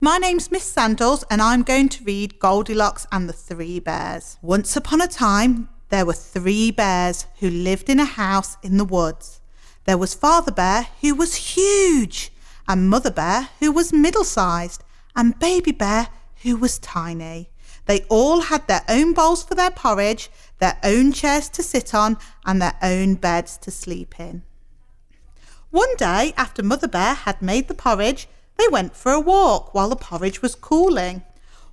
My name's Miss Sandells and I'm going to read Goldilocks and the Three Bears. Once upon a time, there were 3 bears who lived in a house in the woods. There was Father Bear, who was huge, and Mother Bear, who was middle-sized, and Baby Bear, who was tiny. They all had their own bowls for their porridge, their own chairs to sit on, and their own beds to sleep in. One day, after Mother Bear had made the porridge, they went for a walk while the porridge was cooling.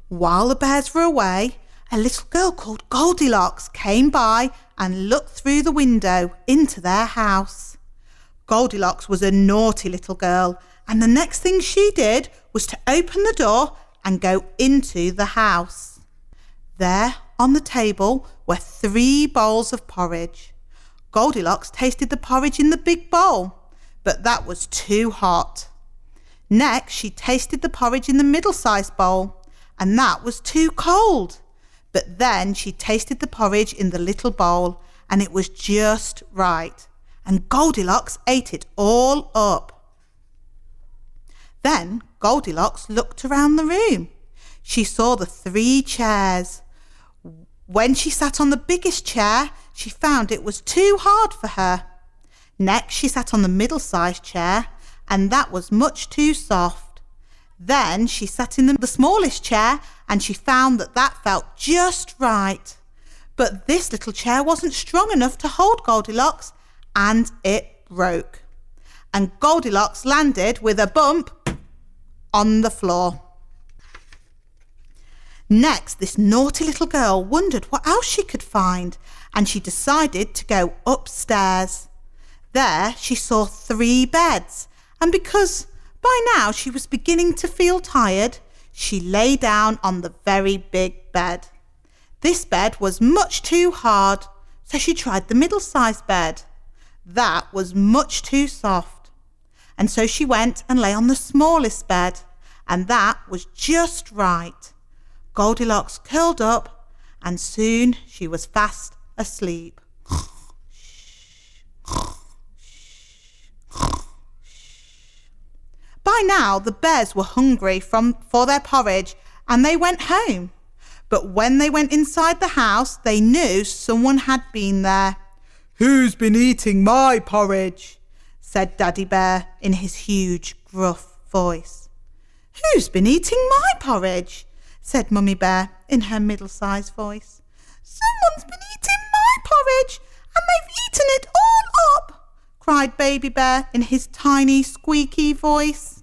While the bears were away, a little girl called Goldilocks came by and looked through the window into their house. Goldilocks was a naughty little girl, and the next thing she did was to open the door and go into the house. There, on the table, were 3 bowls of porridge. Goldilocks tasted the porridge in the big bowl, but that was too hot. Next, she tasted the porridge in the middle-sized bowl, and that was too cold. But then she tasted the porridge in the little bowl, and it was just right. And Goldilocks ate it all up. Then Goldilocks looked around the room. She saw the 3 chairs. When she sat on the biggest chair, she found it was too hard for her. Next, she sat on the middle-sized chair, and that was much too soft. Then she sat in the smallest chair, and she found that felt just right. But this little chair wasn't strong enough to hold Goldilocks, and it broke. And Goldilocks landed with a bump on the floor. Next, this naughty little girl wondered what else she could find, and she decided to go upstairs. There she saw 3 beds, and because by now she was beginning to feel tired, she lay down on the very big bed. This bed was much too hard, so she tried the middle-sized bed. That was much too soft. And so she went and lay on the smallest bed, and that was just right. Goldilocks curled up, and soon she was fast asleep. By now, the bears were hungry for their porridge, and they went home. But when they went inside the house, they knew someone had been there. "Who's been eating my porridge?" said Daddy Bear in his huge, gruff voice. "Who's been eating my porridge?" said Mummy Bear in her middle-sized voice. "Someone's been eating my porridge, and they've eaten it all up," cried Baby Bear in his tiny, squeaky voice.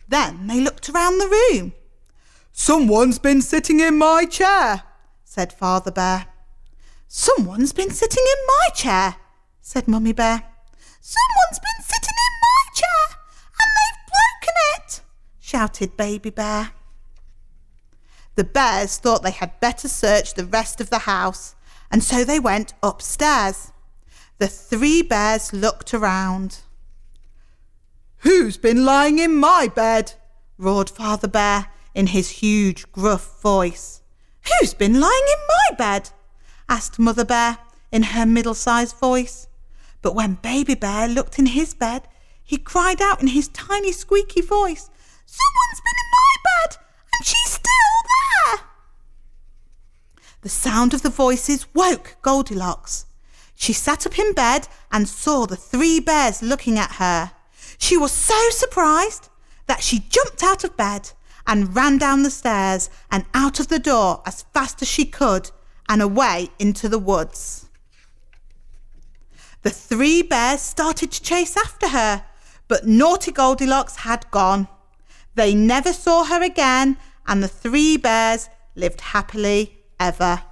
Then they looked around the room. "Someone's been sitting in my chair," said Father Bear. "Someone's been sitting in my chair," said Mummy Bear. "Someone's been sitting in my chair, and they've broken it," shouted Baby Bear. The bears thought they had better search the rest of the house, and so they went upstairs. The 3 bears looked around. "Who's been lying in my bed?" roared Father Bear in his huge, gruff voice. "Who's been lying in my bed?" asked Mother Bear in her middle-sized voice. But when Baby Bear looked in his bed, he cried out in his tiny, squeaky voice, "Someone's been in my bed, and she's still there!" The sound of the voices woke Goldilocks. She sat up in bed and saw the 3 bears looking at her. She was so surprised that she jumped out of bed and ran down the stairs and out of the door as fast as she could and away into the woods. The 3 bears started to chase after her, but naughty Goldilocks had gone. They never saw her again, and the 3 bears lived happily ever